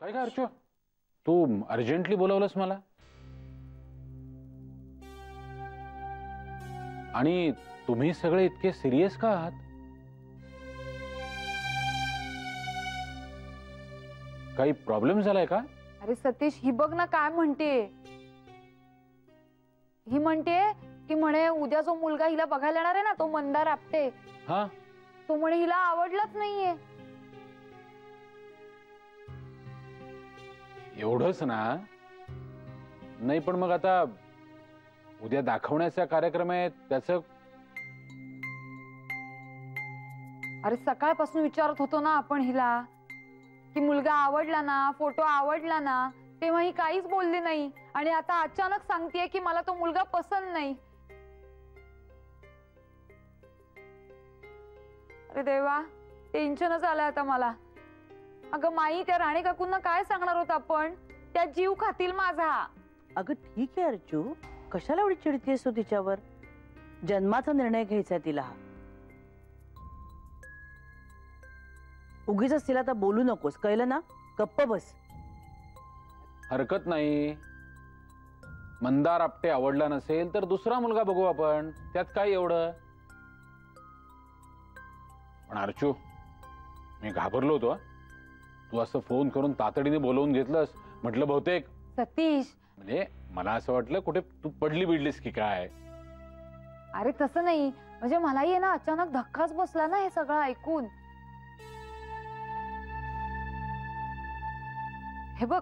काय का अर्चो, तू अर्जंटली बोलावलंस मला? आणि तुम्ही सगळे इतके सिरियस का आहात? काही प्रॉब्लेम झालाय का? अरे सतीश, ही बघ ना काय म्हणते. ही म्हणते की म्हणे उद्या जो मुलगा हिला बघायला येणार आहे ना, तो मंदार आपटे, हा, तो म्हणे हिला आवडलाच नाहीये. एवढंच ना? नाही पण मग आता उद्या दाखवण्याचा कार्यक्रम आहे त्याचं. अरे सकाळपासून विचारत होतो ना आपण हिला की मुलगा आवडला ना, फोटो आवडला ना, तेव्हा ही काहीच बोलली नाही. आणि आता अचानक सांगतेय की मला तो मुलगा पसंत नाही. अरे देवा, टेन्शनच आलंय आता मला. अगं माई, त्या राणे काकूंना काय सांगणार होत आपण? त्या जीव खातील माझा. अगं ठीक आहे अर्चू, कशाला एवढी चिडतीयस तू तिच्यावर? जन्माचा निर्णय घ्यायचा तिला. उगीच तिला तर बोलू नकोस, कळलं ना? गप्प बस. हरकत नाही. मंदार आपटे आवडला नसेल तर दुसरा मुलगा बघू आपण, त्यात काय एवढं? पण अर्चू, मी घाबरलो होतो. तू असं फोन करून तातडीने बोलवून घेतलंस, म्हटलं बहुतेक. सतीश, म्हणजे मला असं वाटलं कुठे तू पडली बिडलीस की काय. अरे तसं नाही, म्हणजे मलाही ना अचानक धक्काच बसला ना हे सगळं ऐकून. हे बघ,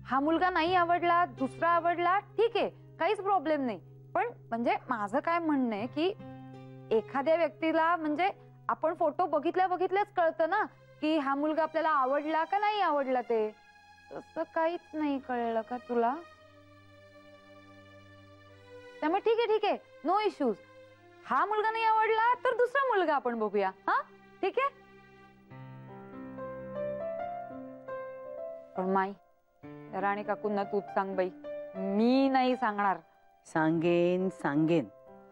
हा मुलगा नाही आवडला, दुसरा आवडला, ठीक आहे, काहीच प्रॉब्लेम नाही. पण म्हणजे माझं काय म्हणणं आहे की एखाद्या व्यक्तीला म्हणजे आपण फोटो बघितल्याच कळतं ना की हा मुलगा आपल्याला आवडला का नाही आवडला. ते तसं काहीच नाही कळलं का तुला? त्यामुळे ठीक आहे, नो इश्यूज. हा मुलगा नाही आवडला तर दुसरा मुलगा आपण बघूया. हा ठीक आहे. पण माई, राणी काकूंना तूच सांग बाई, मी नाही सांगणार. सांगेन.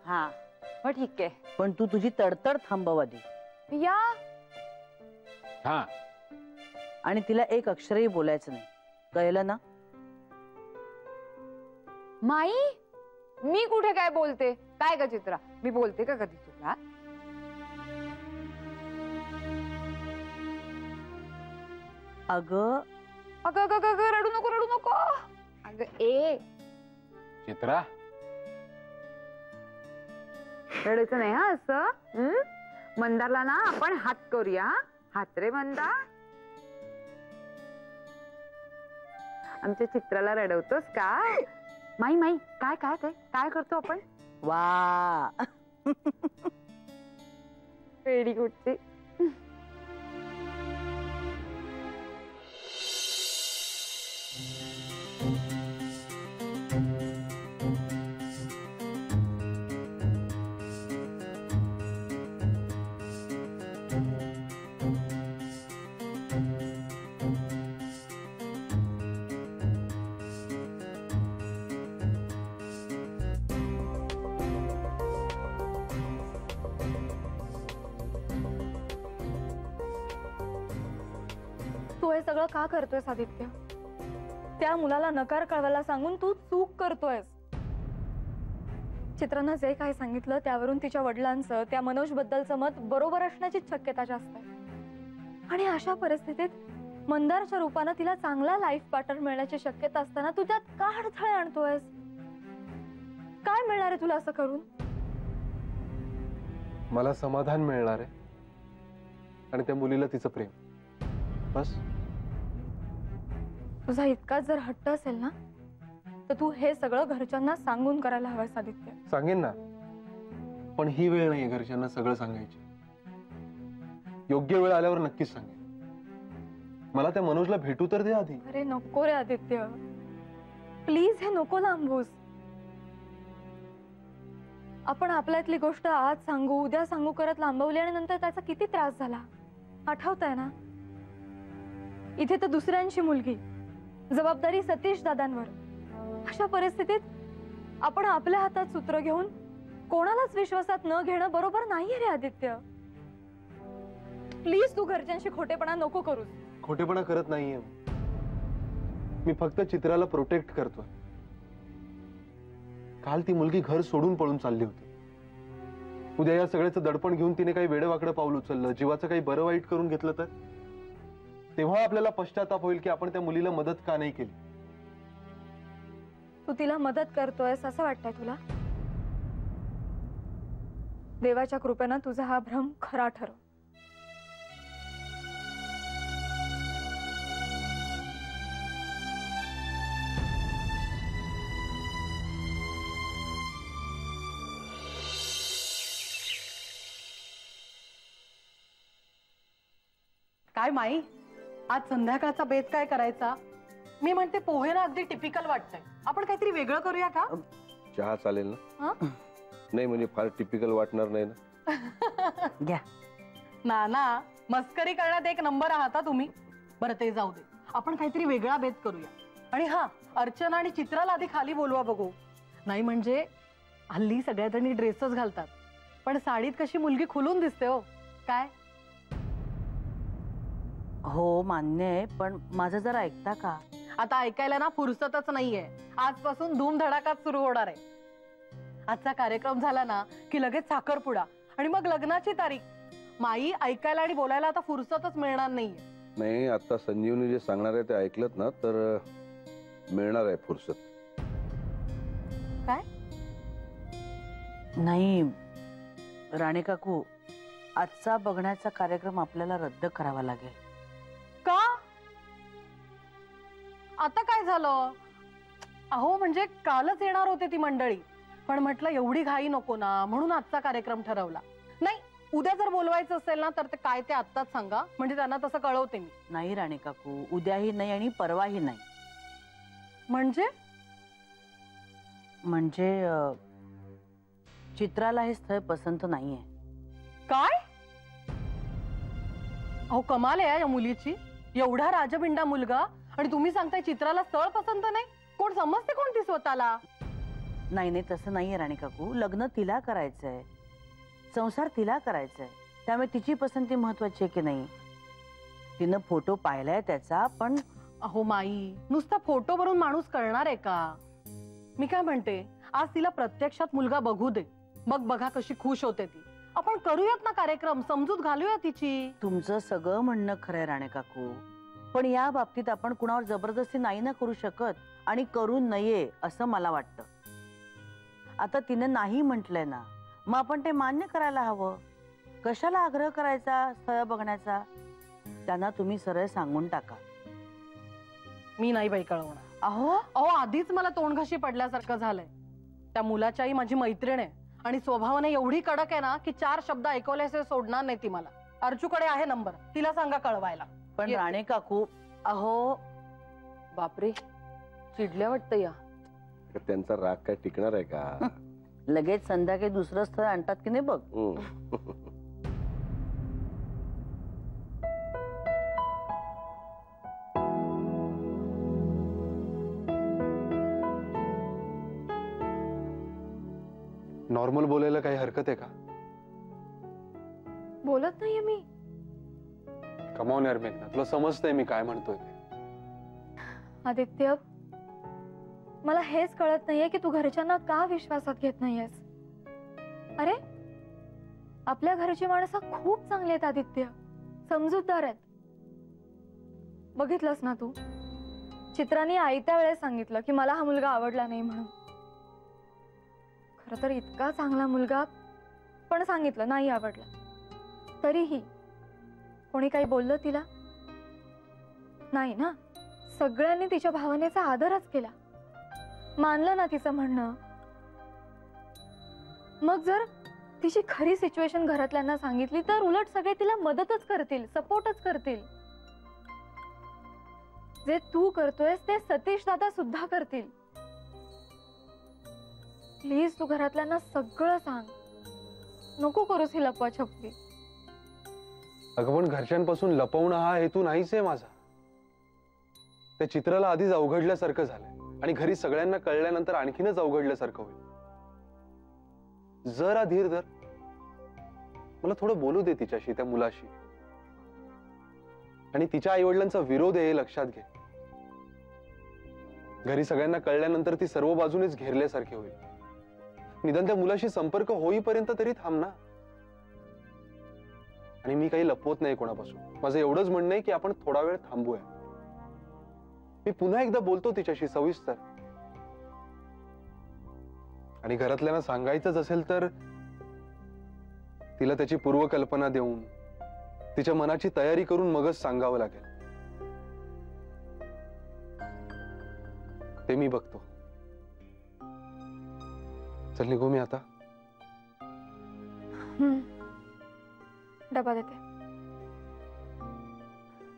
हा हो ठीक आहे. पण तू तुझी तडतड थांबव आधी. या. हा. आणि तिला एक अक्षरही बोलायचं नाही, कळलं ना? माई, मी कुठे काय बोलते? काय ग चित्रा, मी बोलते का कधी तुला? अगं रडू नको. अगं ए चित्रा, रडायचं नाही हा असं. मंदारला ना आपण हात करूया. हात रे मंदार. आमच्या चित्राला रडवतोस का? माई काय काय काय काय करतो आपण? वा वेडी कुठची. तू हे सगळं का करतोयस आदित्य? त्या मुलाला नकार कळवायला सांगून तू चूक करतोयस. चित्रानं जे काय सांगितलं त्यावरून तिच्या वडिलांचं त्या मनोज बद्दलचं मत बरोबर असण्याची शक्यता जास्त आहे. आणि अशा परिस्थितीत मंदारच्या रूपानं तिला चांगला लाईफ पार्टनर मिळण्याची शक्यता असताना तू त्यात का अडथळे आणतोयस? काय मिळणार आहे तुला असं करून? मला समाधान मिळणार आहे आणि त्या मुलीला तिचं प्रेम, बस. तुझा इतका जर हट्ट असेल ना तर तू हे सगळं घरच्यांना सांगून करायला हवंस आदित्य. सांगेन ना, पण ही वेळ नाहीये घरच्यांना सगळं सांगायची. योग्य वेळ आल्यावर नक्कीच सांगेन. मला त्या मनोजला भेटू तर दे आधी. अरे नको रे आदित्य, प्लीज हे नको लांबूस. आपण आपल्यातली गोष्ट आज सांगू उद्या सांगू करत लांबवली आणि नंतर त्याचा किती त्रास झाला आठवतंय ना? इथे तर दुसऱ्यांची मुलगी, जबाबदारी सतीश दादांवर. अशा परिस्थितीत आपण आपल्या हातात सूत्र घेऊन कोणालाच विश्वासात न घेणं बरोबर नाहीये रे आदित्य. प्लीज तू घरच्यांशी खोटेपणा नको करूस. खोटेपणा करत नाहीये, मी फक्त चित्राला प्रोटेक्ट करतोय. काल ती मुलगी घर सोडून पळून चालली होती. उद्या या सगळ्याचं दडपण घेऊन तिने काही वेडवाकडं पाऊल उचललं, जीवाचं काही बरं वाईट करून घेतलं तर तेव्हा आपल्याला पश्चाताप होईल की आपण त्या मुलीला मदत का नाही केली. तू तिला मदत करतोयस असं वाटतंय तुला? देवाच्या कृपेनं तुझा हा भ्रम खरा ठरो. काय माई, आज संध्याकाळचा बेत काय करायचा? मी म्हणते पोहे ना अगदी टिपिकल वाटतंय. आपण काहीतरी वेगळं करूया का? चहा चालेल ना? नाही म्हणजे फार टिपिकल वाटणार नाही ना? घ्या. ना मस्करी करण्यात एक नंबर आहात हा तुम्ही. बरं ते जाऊ दे, आपण काहीतरी वेगळा बेत करूया. आणि हा, अर्चना आणि चित्राला आधी खाली बोलवा बघू. नाही म्हणजे हल्ली सगळ्या जणी ड्रेसच घालतात, पण साडीत कशी मुलगी खुलून दिसते हो. काय? हो मान्य आहे, पण माझं जरा ऐकता का? आता ऐकायला ना फुरसतच नाहीये. आजपासून धूमधडाकाच सुरू होणार आहे. आजचा कार्यक्रम झाला ना की लगेच साखरपुडा आणि मग लग्नाची तारीख. माई, ऐकायला आणि बोलायला आता फुरसतच मिळणार नाहीये. नाही, आता संजीवनी जे सांगणार आहे ते ऐकलत ना तर मिळणार आहे फुरसत. काय? नाही राणे काकू, आजचा बघण्याचा कार्यक्रम आपल्याला रद्द करावा लागेल. का? आता काय झालं? अहो म्हणजे कालच येणार होते ती मंडळी, पण म्हटलं एवढी घाई नको ना, म्हणून आजचा कार्यक्रम ठरवला. नाही, उद्या जर बोलवायचं असेल ना तर ते काय ते आत्ताच सांगा, म्हणजे त्यांना तसं कळवते मी. नाही राणे काकू, उद्याही नाही आणि परवाही नाही. म्हणजे चित्राला हे स्थळ पसंत नाहीये. काय? अहो कमाल आहे या मुलीची. एवढा राजबिंडा मुलगा आणि तुम्ही सांगताय चित्राला स्थळ पसंत नाही? कोण समजते कोण ती स्वतःला? नाही तसं नाहीये राणे काकू. लग्न तिला करायचंय, संसार तिला करायचाय, त्यामुळे तिची पसंती महत्वाची आहे की नाही. तिनं फोटो पाहिलाय त्याचा, पण अहो माई, नुसता फोटोवरून माणूस कळणार आहे का? मी काय म्हणते, आज तिला प्रत्यक्षात मुलगा बघू दे, मग बघा कशी खुश होते ती. आपण करूयात ना कार्यक्रम, समजूत घालूया तिची. तुमचं सगळं म्हणणं खरंय राणे काकू, पण या बाबतीत आपण कुणावर जबरदस्ती नाही ना करू शकत, आणि करू नये असं मला वाटतं. आता तिने नाही म्हटलंय ना, मग आपण ते मान्य करायला हवं. कशाला आग्रह करायचा स्थळ बघण्याचा? त्यांना तुम्ही सरळ सांगून टाका. मी नाही बाई कळवणार. अहो आधीच मला तोंडघशी पडल्यासारखं झालंय. त्या मुलाच्याही माझी मैत्रीण आहे आणि स्वभावाने एवढी कडक आहे ना की 4 शब्द ऐकवल्याशिवाय सोडणार नाही ती मला. अर्चूकडे आहे नंबर, तिला सांगा कळवायला. पण राणे काकू, अहो बापरे, चिडल्या वाटतं या. त्यांचा राग काय टिकणार आहे का? लगेच संध्याकाळी दुसरं स्थळ आणतात की नाही बघ. नॉर्मल बोलायला काही हरकत आहे का? बोलत नाहीये मी. कमावून यार मेघना, तुला समजतंय मी काय म्हणतोय ते. आदित्य, मला हेच कळत नाहीये की तू घरच्यांना का विश्वासात घेत नाहीयेस. अरे आपल्या घरची माणसं खूप चांगली आहेत आदित्य, समजूतदार आहेत. बघितलंस ना तू, चित्राने आयत्या वेळेस सांगितलं की मला हा मुलगा आवडला नाही म्हणून. खरं तर इतका चांगला मुलगा, पण सांगितलं नाही आवडला. तरीही कोणी काही बोललं तिला नाही ना. सगळ्यांनी तिच्या भावनेचा आदरच केला, मानलं ना तिचं म्हणणं. मग जर तिची खरी सिच्युएशन घरातल्यांना सांगितली तर उलट सगळे तिला मदतच करतील, सपोर्टच करतील. जे तू करतोयस ते सतीश दादा सुद्धा करतील. प्लीज तू घरातल्यांना सगळं सांग, नको करूस ही लपवाछपवी. अगं पण घरच्यांपासून लपवणं हा हेतू नाहीच आहे माझा. त्या चित्राला आधीच अवघडल्यासारखं झालंय आणि घरी सगळ्यांना कळल्यानंतर आणखीनच अवघडल्यासारखं होईल. जरा धीर धर, मला थोडं बोलू दे तिच्याशी, त्या मुलाशी. आणि तिच्या आई वडिलांचा विरोध आहे हे लक्षात घे. घरी सगळ्यांना कळल्यानंतर ती सर्व बाजूनेच घेरल्यासारखी होईल. निदान त्या मुलाशी संपर्क होईपर्यंत तरी थांब ना. आणि मी काही लपवत नाही कोणापासून. माझं एवढंच म्हणणं आहे की आपण थोडा वेळ थांबूया. मी पुन्हा एकदा बोलतो तिच्याशी सविस्तर. आणि घरातल्यांना सांगायचंच असेल तर तिला त्याची पूर्वकल्पना देऊन तिच्या मनाची तयारी करून मगच सांगावं लागेल. ते मी बघतो. चल निघू मी आता. डबा देते.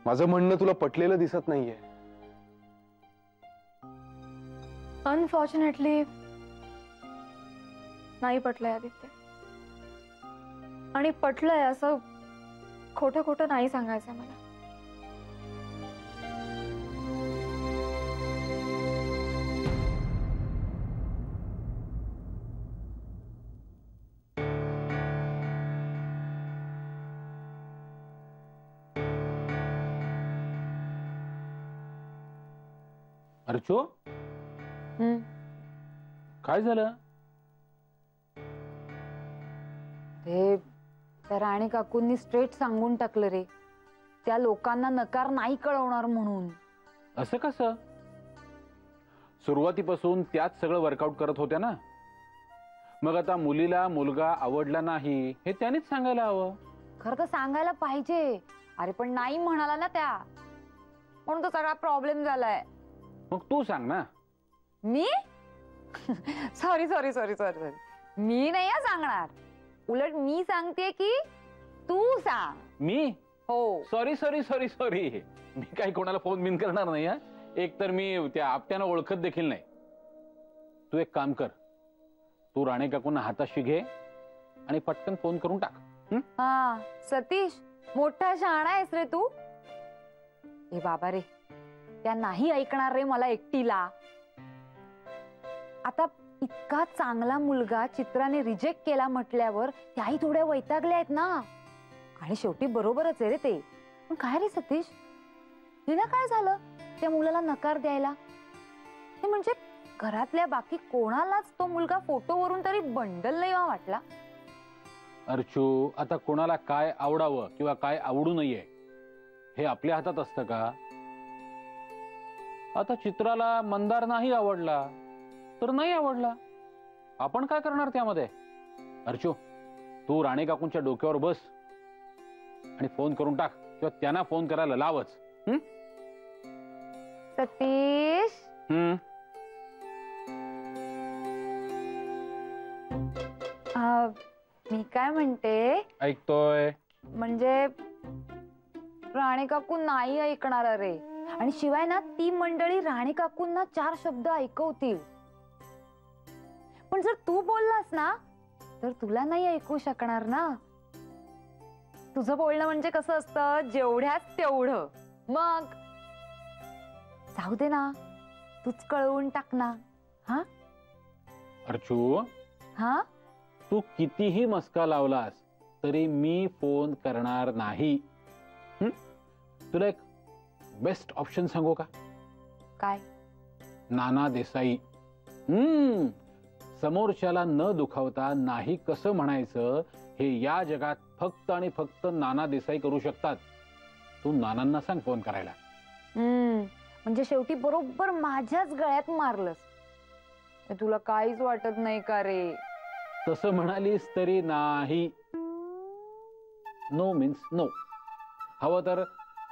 माझं म्हणणं तुला पटलेलं दिसत नाहीये. अनफॉर्च्युनेटली नाही पटलंय आदित्य. आणि पटलंय असं खोटं खोटं नाही सांगायचं मला. अर्चो, काय झालं? ते त्या राणी काकूंनी स्ट्रेट सांगून टाकलं रे, त्या लोकांना नकार नाही कळवणार म्हणून. असं कसं? सुरुवातीपासून त्याच सगळं वर्कआउट करत होत्या ना. मग आता मुलीला मुलगा आवडला नाही हे त्यांनीच सांगायला हवं. खरं तर सांगायला पाहिजे. अरे पण नाही म्हणाला ना त्या, म्हणून तो सगळा प्रॉब्लेम झालाय. मग तू सांग ना. मी sorry sorry sorry sorry sorry मी नाही सांगणार. उलट मी सांगते की तू सांग. मी? हो. सॉरी सॉरी सॉरी सॉरी मी काही कोणाला फोन बिन करणार नाही. हा, एक तर मी त्या आपट्यानं ओळखत देखील नाही. तू एक काम कर, तू राणे काकूंना हाताशी घे आणि पटकन फोन करून टाक. हा सतीश, मोठा शहाणा आहेस रे तू. ए बाबा रे, त्या नाही ऐकणार रे मला एकटीला. आता इतका चांगला मुलगा चित्राने रिजेक्ट केला म्हटल्यावर त्याही थोड्या वैतागल्या आहेत ना. आणि शेवटी बरोबरच आहे रे ते. पण काय रे सतीश, हिला काय झालं त्या मुलाला नकार द्यायला? ते म्हणजे घरातल्या बाकी कोणालाच तो मुलगा फोटोवरून तरी बंडल नाही वाटला. अर्चू, आता कोणाला काय आवडावं किंवा काय आवडू नये हे आपल्या हातात असतं का? आता चित्राला मंदार नाही आवडला तर नाही आवडला, आपण काय करणार त्यामध्ये? अर्चू, तू राणे काकूंच्या डोक्यावर बस आणि फोन करून टाक किंवा त्यांना फोन करायला लावच. सतीश, मी काय म्हणते, ऐकतोय. म्हणजे राणे काकू नाही ऐकणार रे. आणि शिवाय ना ती मंडळी राणे काकूंना 4 शब्द ऐकवतील. पण जर तू बोललास ना तर तुला नाही ऐकू शकणार ना. तुझं बोलणं म्हणजे कसं असतं, जेवढ्याच तेवढं. मग जाऊ दे ना, तूच कळवून टाक ना. हा अर्चू, हा तू कितीही मस्का लावलास तरी मी फोन करणार नाही. तुला एक बेस्ट ऑप्शन सांगू का? काय? नाना देसाई. समोरच्याला न दुखावता नाही कसं म्हणायचं हे या जगात फक्त आणि फक्त नाना देसाई करू शकतात. तू नानांना सांग फोन करायला. म्हणजे शेवटी बरोबर माझ्याच गळ्यात मारलंस. तुला काहीच वाटत नाही का रे? तसं म्हणालीस तरी नाही. No means no. हवं तर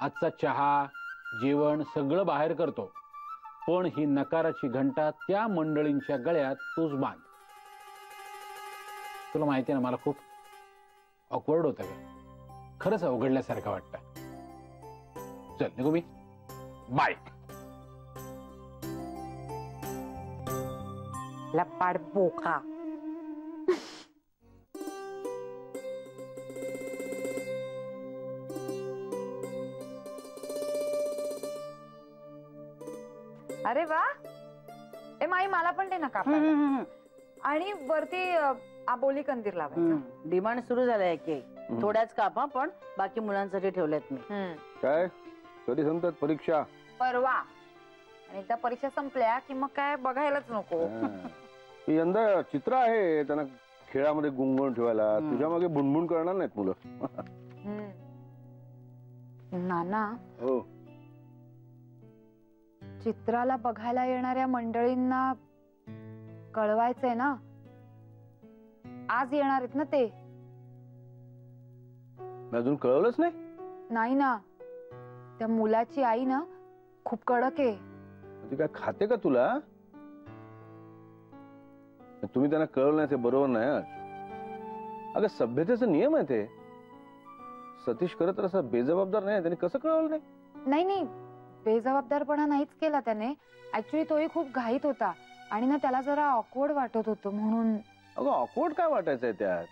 आजचा चहा जेवण सगळं बाहेर करतो, पण ही नकाराची घंटा त्या मंडळींच्या गळ्यात तूच बांध. तुला माहिती ना, मला खूप ऑकवर्ड होतं ग. खरंच अवघडल्यासारखं वाटतं. चल निघू मी. बाय. लपाड बोका. अरे वा, ए माई मला पण दे ना कापायला. आणि वरती आबोली कंदीर लावायचा. डिमांड सुरू झालाय की थोड्याच कापा, पण बाकी मुलांसाठी ठेवल्यात मी. काय कधी संपतात परीक्षा? परवा. आणि एकदा परीक्षा संपल्या की मग काय बघायलाच नको. यंदा चित्र आहे त्यांना खेळामध्ये गुंगवून ठेवायला. हम्म. तुझ्या मागे बुणबुण करणार नाहीत मुलं. नाना, हो. चित्राला बघायला येणाऱ्या मंडळींना कळवायचंय ना, आज येणार आहेत ना ते. मी अजून कळवलंच नाही. नाही ना, त्या मुलाची आई ना खूप कडक आहे. ती काय खाते का तुला? तुम्ही त्यांना कळवलं नाही ते बरोबर नाही. अगं सभ्यतेचा नियम आहे ते. सतीश खरं तर असा बेजबाबदार नाही. त्यांनी कसं कळवलं नाही? नाही नाही, बेजबाबदारपणा नाहीच केला त्याने. ऍक्च्युली तोही खूप घाईत होता आणि ना त्याला जरा ऑकवर्ड वाटत होतं म्हणून. अगं ऑकवर्ड काय वाटायचंय त्यात?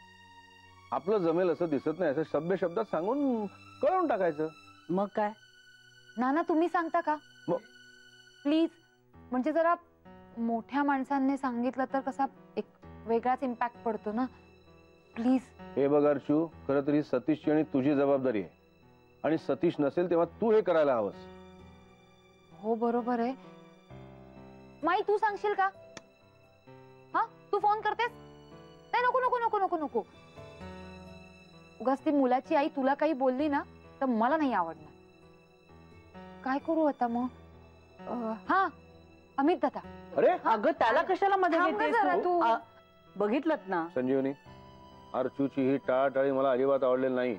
आपलं जमेल असं दिसत नाही असं सभ्य शब्दात सांगून कळवून टाकायचं. मग काय? नाना तुम्ही सांगता का प्लीज? म्हणजे जरा मोठ्या माणसांनी सांगितलं तर कसा एक वेगळाच इम्पॅक्ट पडतो ना. प्लीज. हे बघ अर्चू, खरं तर ही सतीशची आणि तुझी जबाबदारी आहे. आणि सतीश नसेल तेव्हा तू हे करायला हवंस. हो बरोबर आहे. माई तू सांगशील का? हा, तू फोन करतेस? नाही, नको नको नको नको नको. उगाच ती मुलाची आई तुला काही बोलली ना तर मला नाही आवडणार. काय करू आता मग? हा अमित दादा. अरे अगं त्याला कशाला मध्ये थांब गं घेतेस जरा तू? तू. बघितलंत ना? संजीवनी, अर्चूची ही टाळाटाळी मला अजिबात आवडलेली नाहीये.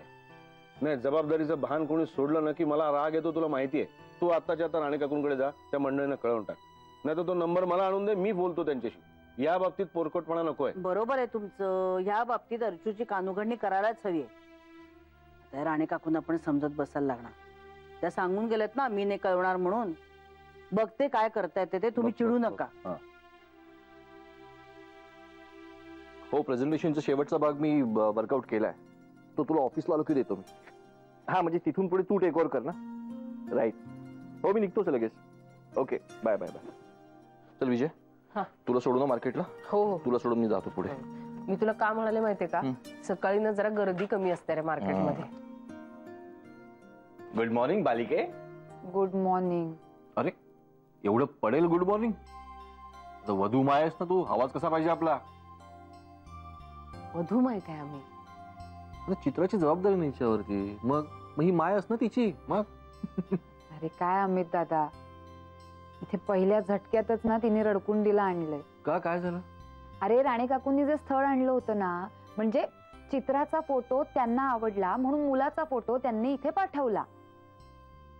नाही, जबाबदारीचं भान कोणी सोडलं ना की मला राग येतो. तुला माहितीये. तू आत्ताच्या आता राणे काकूंकडे जा, त्या मंडळींना कळवून टाक. नाही तर तो नंबर मला आणून दे, मी बोलतो त्यांच्याशी. या बाबतीत पोरकटपणा नकोय. बरोबर आहे तुमचं. ह्या बाबतीत अर्चूची कानुघडणी करायलाच हवी आहे. आता राणे काकूंना पण समजत बसायला लागणार. त्या सांगून गेलेत ना मी नाही कळवणार म्हणून. बघते काय करता येते ते. तुम्ही चिडू नका. हो, प्रेझेंटेशनचा शेवटचा भाग मी वर्कआउट केलाय. तो तुला ऑफिसला आलो की देतो मी. हा म्हणजे तिथून पुढे तू टेक ओव्हर कर ना. राईट. हो मी निघतोच लगेच. Okay bye bye bye. चल विजय, तुला सोडू ना मार्केटला? हो हो, तुला सोडून मी जातो पुढे. मी तुला का म्हणाले माहितीये का? सकाळी ना जरा गर्दी कमी असते रे मार्केटमध्ये. गुड मॉर्निंग बालिके. Good morning. अरे एवढं पडेल गुड मॉर्निंग? वधू माय आहेस ना तू. आवाज कसा पाहिजे आपला? वधू माहित आहे आम्ही. अरे चित्राची जबाबदारी नाही तिच्यावरती. मग ही माय अस ना तिची. मग अरे काय अमित दादा, इथे पहिल्या झटक्यातच ना तिने रडकुंडीला आणलंय. का, काय झालं? अरे राणे काकूंनी जे स्थळ आणलं होतं ना, म्हणजे चित्राचा फोटो त्यांना आवडला म्हणून मुलाचा फोटो त्यांनी इथे पाठवला.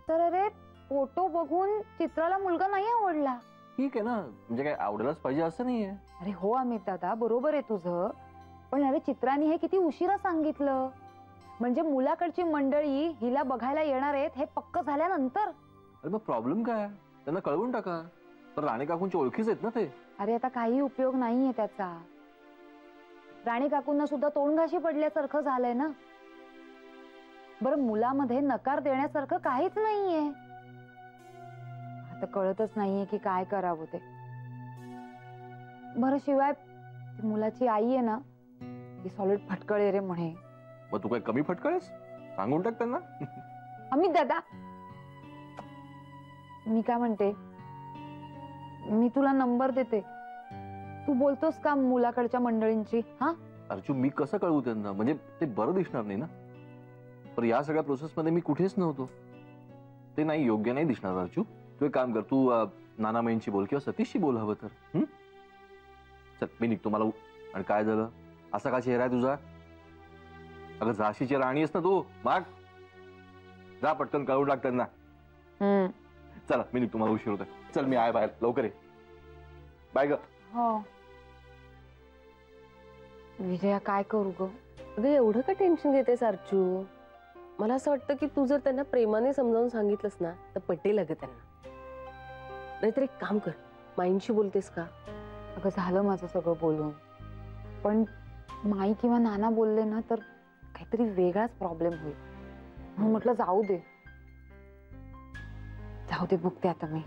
तर अरे फोटो बघून चित्राला मुलगा नाही आवडला. ठीक आहे ना, म्हणजे काय आवडायलाच पाहिजे असं नाहीये. अरे हो अमित दादा, बरोबर आहे तुझं. पण अरे चित्राने हे किती उशिरा सांगितलं. म्हणजे मुलाकडची मंडळी हिला बघायला येणार आहेत हे पक्क झाल्यानंतर. अरे मग प्रॉब्लेम काय? त्यांना कळवून टाका. पण राणे काकूंच्या ओळखीच आहेत ना ते. अरे आता काही उपयोग नाहीये त्याचा. राणे काकूंना सुद्धा तोंडघाशी पडल्यासारखं झालंय ना. बरं मुलामध्ये नकार देण्यासारखं काहीच नाहीये. आता कळतच नाहीये की काय करावं ते. बरं शिवाय मुलाची आई आहे ना, ती सॉलिड फटकळे रे म्हणे. मग तू काय कमी फटकळेस? सांगून टाक त्यांना. अमित दादा, मी काय म्हणते, मी तुला नंबर देते. तू बोलतोस का मुलाकडच्या मंडळींची? हा अर्जू, मी कसं कळवू त्यांना? म्हणजे ते बरं दिसणार नाही ना. पण या सगळ्या प्रोसेस मध्ये मी कुठेच नव्हतो. ते नाही, योग्य नाही दिसणार अर्जू. तू एक काम कर, तू नानामाईंशी बोल किंवा सतीशशी बोल हवं तर. चल मी निघतो. मला आणि काय झालं? असा का चेहरा आहे तुझा? अगं झाशीची राणी आहेस ना तू. माग जा, पटकन कळवून टाक त्यांना. चला मी निघतो, मला उशीर होतोय. चल मी आहे बाहेर, लवकर ये. बाय ग. हो विजया, काय करू ग? अगं एवढं का टेन्शन घेतेस अर्चू? मला असं वाटतं की तू जर त्यांना प्रेमाने समजावून सांगितलंस ना तर पटेल अगं त्यांना. नाहीतर एक काम कर, माईंशी बोलतेस का? अगं झालं माझं सगळं बोलून, पण माई किंवा नाना बोलले ना तर काहीतरी वेगळाच प्रॉब्लेम होईल. म्हणून म्हटलं जाऊ दे बघते आता मी.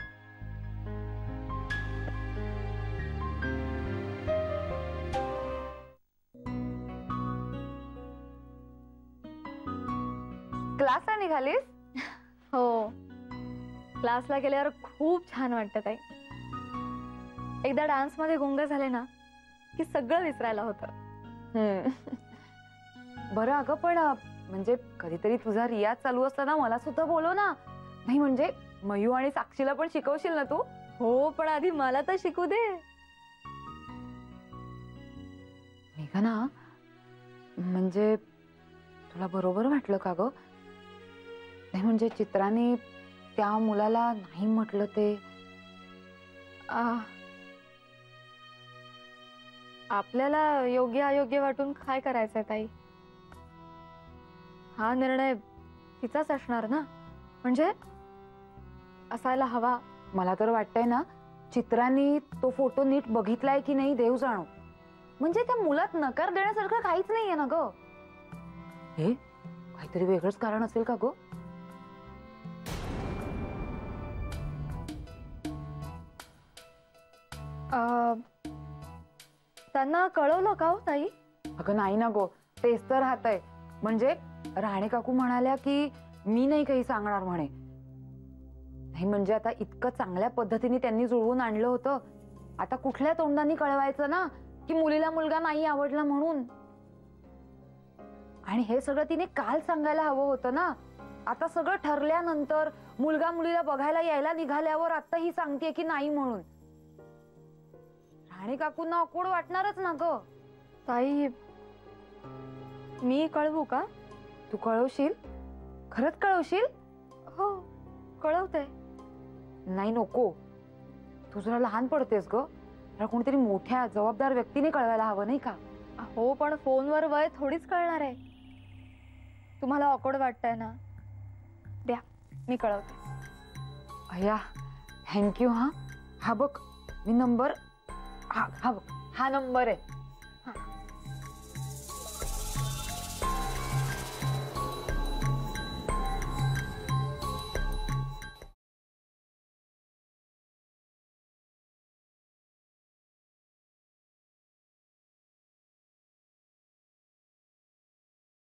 क्लासला निघालीस? हो. क्लासला गेल्यावर खूप छान वाटतं ताई. एकदा डान्स मध्ये गुंग झाले ना की सगळं विसरायला होतं. बरं अगं पण म्हणजे कधीतरी तुझा रियाज चालू असताना मला सुद्धा बोलव ना. नाही म्हणजे मयू आणि साक्षीला पण शिकवशील ना तू? हो पण आधी मला तर शिकू दे. मेघना म्हणजे तुला बरोबर वाटलं का ग? नाही म्हणजे चित्राने त्या मुलाला नाही म्हटलं ते. आपल्याला योग्य अयोग्य वाटून काय करायचंय ताई? हा निर्णय तिचाच असणार ना. म्हणजे असायला हवा. मला तर वाटतंय ना चित्राने तो फोटो नीट बघितलाय की नाही देव जाणो. म्हणजे त्या मुलात नकार देण्यासारखं काहीच नाहीये ना ग. हे काहीतरी वेगळंच कारण असेल का ग? त्यांना कळवलं का हो ताई? अगं नाही ना गो, तेच तर राहतंय. म्हणजे राणे काकू म्हणाल्या की मी नाही काही सांगणार म्हणे. नाही म्हणजे आता इतकं चांगल्या पद्धतीने त्यांनी जुळवून आणलं होतं, आता कुठल्या तोंडाने कळवायचं ना की मुलीला मुलगा नाही आवडला म्हणून. आणि हे सगळं तिने काल सांगायला हवं होतं ना. आता सगळं ठरल्यानंतर मुलगा मुलीला बघायला यायला निघाल्यावर आता ही सांगतेय की नाही म्हणून. राणे काकूंना अकोड वाटणारच ना ग. ताई मी कळवू का? तू कळवशील? खरंच कळवशील? हो कळवते. नाही नको, तू जरा लहान पडतेस ग. जरा कोणीतरी मोठ्या जबाबदार व्यक्तीने कळवायला हवं नाही का? हो पण फोनवर वय थोडीच कळणार आहे. तुम्हाला ऑकवर्ड वाटतंय ना, द्या मी कळवते. अय्या थँक्यू. हा हा बघ मी नंबर, हा बघ हा नंबर आहे.